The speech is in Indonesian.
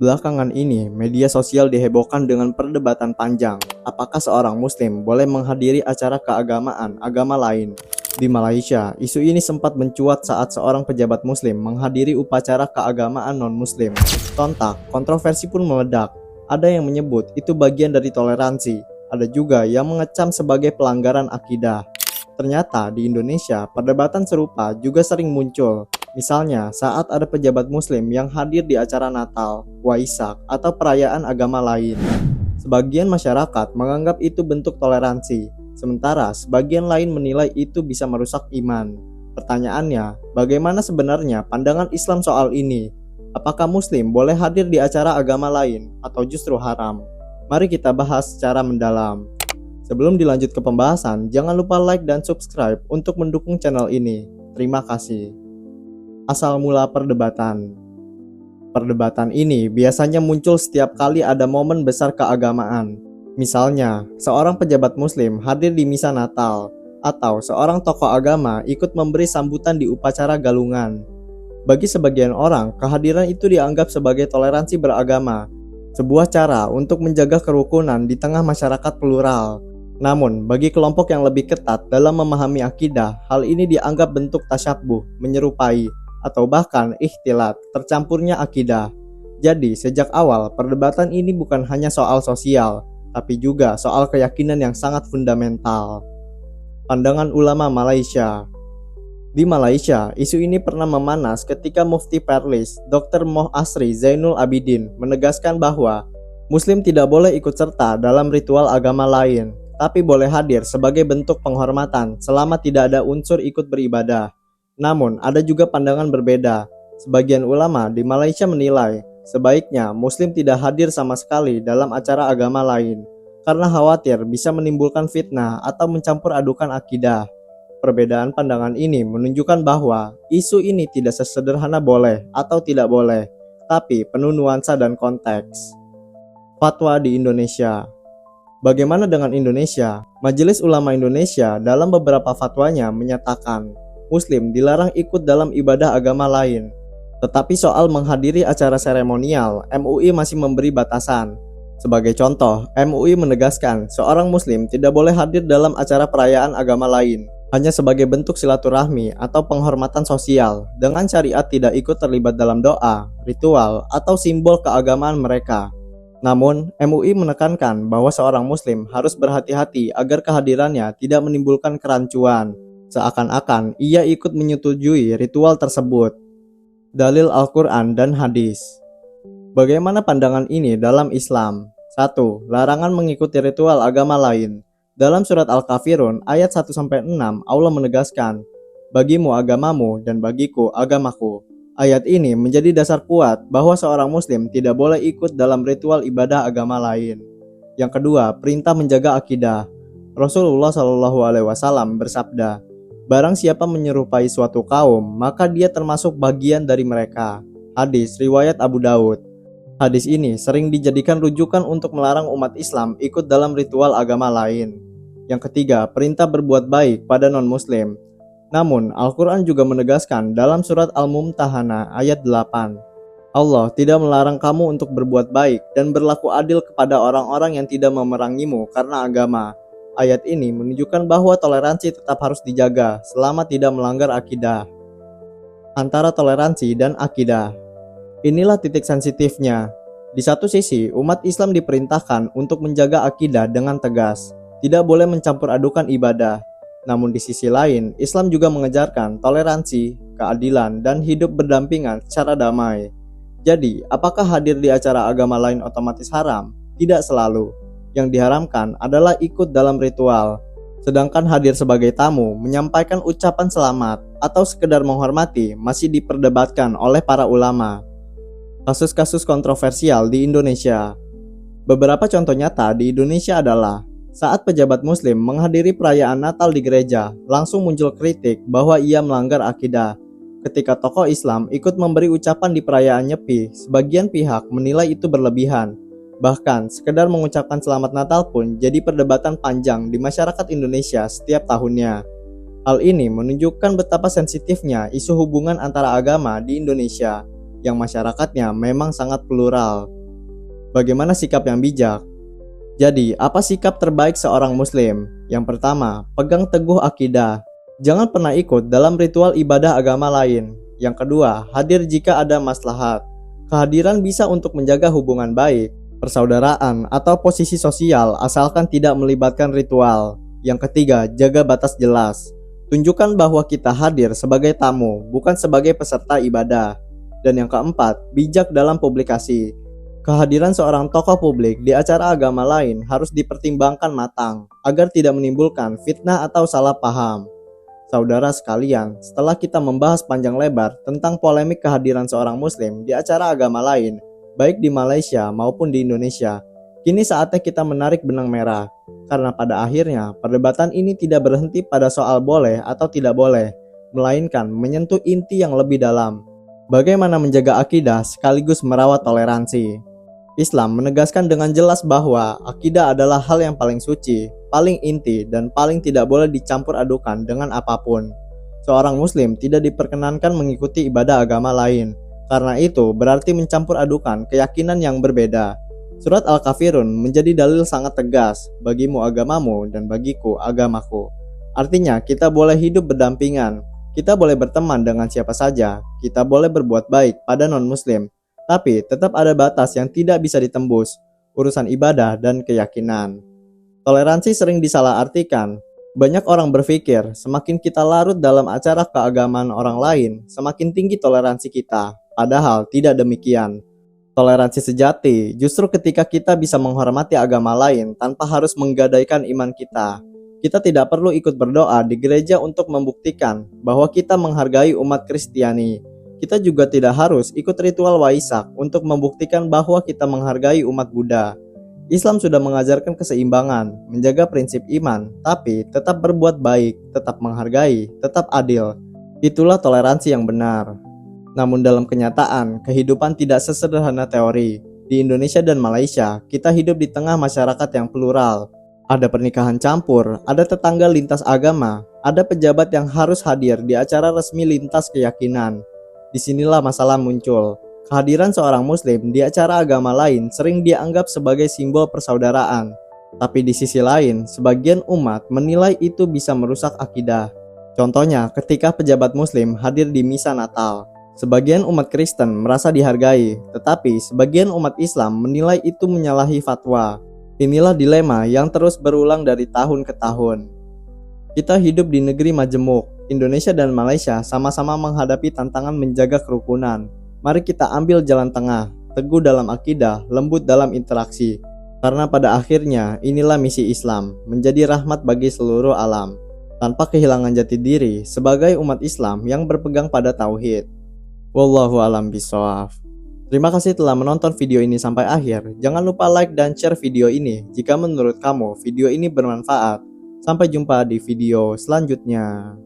Belakangan ini, media sosial dihebohkan dengan perdebatan panjang. Apakah seorang muslim boleh menghadiri acara keagamaan agama lain? Di Malaysia, isu ini sempat mencuat saat seorang pejabat muslim menghadiri upacara keagamaan non-muslim. Sontak, kontroversi pun meledak. Ada yang menyebut itu bagian dari toleransi. Ada juga yang mengecam sebagai pelanggaran akidah. Ternyata di Indonesia, perdebatan serupa juga sering muncul. Misalnya, saat ada pejabat muslim yang hadir di acara Natal, Waisak, atau perayaan agama lain. Sebagian masyarakat menganggap itu bentuk toleransi, sementara sebagian lain menilai itu bisa merusak iman. Pertanyaannya, bagaimana sebenarnya pandangan Islam soal ini? Apakah muslim boleh hadir di acara agama lain atau justru haram? Mari kita bahas secara mendalam. Sebelum dilanjut ke pembahasan, jangan lupa like dan subscribe untuk mendukung channel ini. Terima kasih. Asal mula perdebatan. Perdebatan ini biasanya muncul setiap kali ada momen besar keagamaan. Misalnya, seorang pejabat muslim hadir di misa Natal, atau seorang tokoh agama ikut memberi sambutan di upacara galungan. Bagi sebagian orang, kehadiran itu dianggap sebagai toleransi beragama, sebuah cara untuk menjaga kerukunan di tengah masyarakat plural. Namun, bagi kelompok yang lebih ketat dalam memahami akidah, hal ini dianggap bentuk tasyabuh, menyerupai, atau bahkan ikhtilat, tercampurnya akidah. Jadi, sejak awal, perdebatan ini bukan hanya soal sosial, tapi juga soal keyakinan yang sangat fundamental. Pandangan ulama Malaysia. Di Malaysia, isu ini pernah memanas ketika Mufti Perlis, Dr. Moh Asri Zainul Abidin, menegaskan bahwa Muslim tidak boleh ikut serta dalam ritual agama lain, tapi boleh hadir sebagai bentuk penghormatan selama tidak ada unsur ikut beribadah. Namun, ada juga pandangan berbeda. Sebagian ulama di Malaysia menilai, sebaiknya Muslim tidak hadir sama sekali dalam acara agama lain, karena khawatir bisa menimbulkan fitnah atau mencampur adukan akidah. Perbedaan pandangan ini menunjukkan bahwa isu ini tidak sesederhana boleh atau tidak boleh, tapi penuh nuansa dan konteks. Fatwa di Indonesia. Bagaimana dengan Indonesia? Majelis Ulama Indonesia dalam beberapa fatwanya menyatakan, Muslim dilarang ikut dalam ibadah agama lain. Tetapi soal menghadiri acara seremonial, MUI masih memberi batasan. Sebagai contoh, MUI menegaskan seorang Muslim tidak boleh hadir dalam acara perayaan agama lain, hanya sebagai bentuk silaturahmi atau penghormatan sosial, dengan syariat tidak ikut terlibat dalam doa, ritual, atau simbol keagamaan mereka. Namun, MUI menekankan bahwa seorang Muslim harus berhati-hati agar kehadirannya tidak menimbulkan kerancuan, seakan-akan ia ikut menyetujui ritual tersebut. Dalil Al-Quran dan Hadis. Bagaimana pandangan ini dalam Islam? 1. Larangan mengikuti ritual agama lain. Dalam surat Al-Kafirun ayat 1-6 Allah menegaskan, bagimu agamamu dan bagiku agamaku. Ayat ini menjadi dasar kuat bahwa seorang muslim tidak boleh ikut dalam ritual ibadah agama lain. Yang kedua, perintah menjaga akidah. Rasulullah SAW bersabda, barang siapa menyerupai suatu kaum, maka dia termasuk bagian dari mereka. Hadis riwayat Abu Daud. Hadis ini sering dijadikan rujukan untuk melarang umat Islam ikut dalam ritual agama lain. Yang ketiga, perintah berbuat baik pada non-muslim. Namun, Al-Quran juga menegaskan dalam surat Al-Mumtahanah ayat 8, Allah tidak melarang kamu untuk berbuat baik dan berlaku adil kepada orang-orang yang tidak memerangimu karena agama. Ayat ini menunjukkan bahwa toleransi tetap harus dijaga selama tidak melanggar akidah. Antara toleransi dan akidah. Inilah titik sensitifnya. Di satu sisi, umat Islam diperintahkan untuk menjaga akidah dengan tegas, tidak boleh mencampur adukan ibadah. Namun di sisi lain, Islam juga mengejarkan toleransi, keadilan, dan hidup berdampingan secara damai. Jadi, apakah hadir di acara agama lain otomatis haram? Tidak selalu. Yang diharamkan adalah ikut dalam ritual. Sedangkan hadir sebagai tamu, menyampaikan ucapan selamat, atau sekedar menghormati masih diperdebatkan oleh para ulama. Kasus-kasus kontroversial di Indonesia. Beberapa contoh nyata di Indonesia adalah saat pejabat muslim menghadiri perayaan Natal di gereja, langsung muncul kritik bahwa ia melanggar akidah. Ketika tokoh Islam ikut memberi ucapan di perayaan Nyepi, sebagian pihak menilai itu berlebihan. Bahkan, sekedar mengucapkan selamat Natal pun jadi perdebatan panjang di masyarakat Indonesia setiap tahunnya. Hal ini menunjukkan betapa sensitifnya isu hubungan antara agama di Indonesia, yang masyarakatnya memang sangat plural. Bagaimana sikap yang bijak? Jadi, apa sikap terbaik seorang muslim? Yang pertama, pegang teguh akidah. Jangan pernah ikut dalam ritual ibadah agama lain. Yang kedua, hadir jika ada maslahat. Kehadiran bisa untuk menjaga hubungan baik, persaudaraan, atau posisi sosial asalkan tidak melibatkan ritual. Yang ketiga, jaga batas jelas. Tunjukkan bahwa kita hadir sebagai tamu, bukan sebagai peserta ibadah. Dan yang keempat, bijak dalam publikasi. Kehadiran seorang tokoh publik di acara agama lain harus dipertimbangkan matang agar tidak menimbulkan fitnah atau salah paham. Saudara sekalian, setelah kita membahas panjang lebar tentang polemik kehadiran seorang muslim di acara agama lain, baik di Malaysia maupun di Indonesia, kini saatnya kita menarik benang merah. Karena pada akhirnya, perdebatan ini tidak berhenti pada soal boleh atau tidak boleh, melainkan menyentuh inti yang lebih dalam. Bagaimana menjaga akidah sekaligus merawat toleransi. Islam menegaskan dengan jelas bahwa akidah adalah hal yang paling suci, paling inti, dan paling tidak boleh dicampur adukan dengan apapun. Seorang muslim tidak diperkenankan mengikuti ibadah agama lain, karena itu berarti mencampur adukan keyakinan yang berbeda. Surat Al-Kafirun menjadi dalil sangat tegas, bagimu agamamu dan bagiku agamaku. Artinya kita boleh hidup berdampingan, kita boleh berteman dengan siapa saja, kita boleh berbuat baik pada non-muslim, tapi tetap ada batas yang tidak bisa ditembus, urusan ibadah dan keyakinan. Toleransi sering disalahartikan. Banyak orang berpikir semakin kita larut dalam acara keagamaan orang lain, semakin tinggi toleransi kita. Padahal tidak demikian. Toleransi sejati justru ketika kita bisa menghormati agama lain tanpa harus menggadaikan iman kita. Kita tidak perlu ikut berdoa di gereja untuk membuktikan bahwa kita menghargai umat Kristiani. Kita juga tidak harus ikut ritual Waisak untuk membuktikan bahwa kita menghargai umat Buddha. Islam sudah mengajarkan keseimbangan, menjaga prinsip iman, tapi tetap berbuat baik, tetap menghargai, tetap adil. Itulah toleransi yang benar. Namun dalam kenyataan, kehidupan tidak sesederhana teori. Di Indonesia dan Malaysia, kita hidup di tengah masyarakat yang plural. Ada pernikahan campur, ada tetangga lintas agama, ada pejabat yang harus hadir di acara resmi lintas keyakinan. Disinilah masalah muncul. Kehadiran seorang muslim di acara agama lain sering dianggap sebagai simbol persaudaraan. Tapi di sisi lain, sebagian umat menilai itu bisa merusak akidah. Contohnya, ketika pejabat muslim hadir di misa Natal. Sebagian umat Kristen merasa dihargai, tetapi sebagian umat Islam menilai itu menyalahi fatwa. Inilah dilema yang terus berulang dari tahun ke tahun. Kita hidup di negeri majemuk. Indonesia dan Malaysia sama-sama menghadapi tantangan menjaga kerukunan. Mari kita ambil jalan tengah, teguh dalam akidah, lembut dalam interaksi. Karena pada akhirnya inilah misi Islam, menjadi rahmat bagi seluruh alam, tanpa kehilangan jati diri sebagai umat Islam yang berpegang pada tauhid. Wallahu a'lam bishawab. Terima kasih telah menonton video ini sampai akhir. Jangan lupa like dan share video ini jika menurut kamu video ini bermanfaat. Sampai jumpa di video selanjutnya.